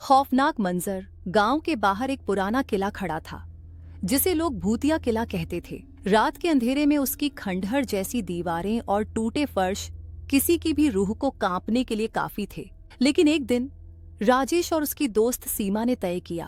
खौफनाक मंजर। गांव के बाहर एक पुराना किला खड़ा था जिसे लोग भूतिया किला कहते थे। रात के अंधेरे में उसकी खंडहर जैसी दीवारें और टूटे फर्श किसी की भी रूह को कांपने के लिए काफी थे। लेकिन एक दिन राजेश और उसकी दोस्त सीमा ने तय किया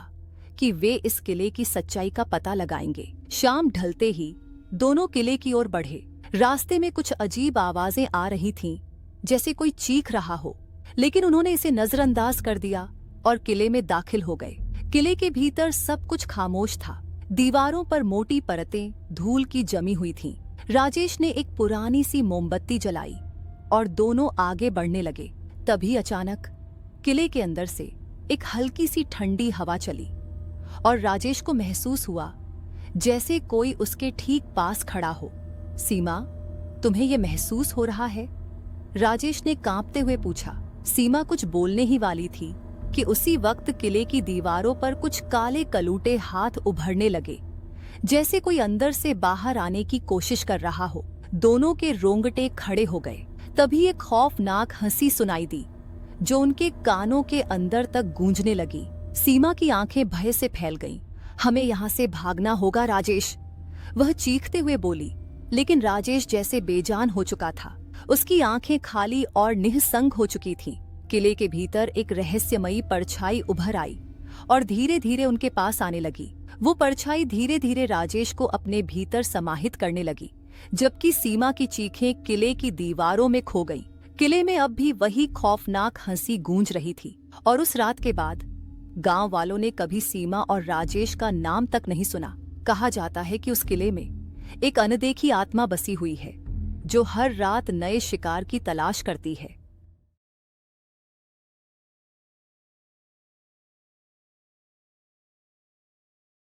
कि वे इस किले की सच्चाई का पता लगाएंगे। शाम ढलते ही दोनों किले की ओर बढ़े। रास्ते में कुछ अजीब आवाजें आ रही थीं, जैसे कोई चीख रहा हो, लेकिन उन्होंने इसे नजरअंदाज कर दिया और किले में दाखिल हो गए। किले के भीतर सब कुछ खामोश था। दीवारों पर मोटी परतें धूल की जमी हुई थीं। राजेश ने एक पुरानी सी मोमबत्ती जलाई और दोनों आगे बढ़ने लगे। तभी अचानक किले के अंदर से एक हल्की सी ठंडी हवा चली और राजेश को महसूस हुआ जैसे कोई उसके ठीक पास खड़ा हो। सीमा, तुम्हें ये महसूस हो रहा है? राजेश ने कांपते हुए पूछा। सीमा कुछ बोलने ही वाली थी कि उसी वक्त किले की दीवारों पर कुछ काले कलूटे हाथ उभरने लगे, जैसे कोई अंदर से बाहर आने की कोशिश कर रहा हो। दोनों के रोंगटे खड़े हो गए। तभी एक खौफनाक हंसी सुनाई दी जो उनके कानों के अंदर तक गूंजने लगी। सीमा की आंखें भय से फैल गईं। हमें यहाँ से भागना होगा राजेश, वह चीखते हुए बोली। लेकिन राजेश जैसे बेजान हो चुका था। उसकी आंखें खाली और निःसंग हो चुकी थीं। किले के भीतर एक रहस्यमयी परछाई उभर आई और धीरे धीरे उनके पास आने लगी। वो परछाई धीरे धीरे राजेश को अपने भीतर समाहित करने लगी, जबकि सीमा की चीखें किले की दीवारों में खो गईं। किले में अब भी वही खौफनाक हंसी गूंज रही थी और उस रात के बाद गांव वालों ने कभी सीमा और राजेश का नाम तक नहीं सुना। कहा जाता है कि उस किले में एक अनदेखी आत्मा बसी हुई है जो हर रात नए शिकार की तलाश करती है।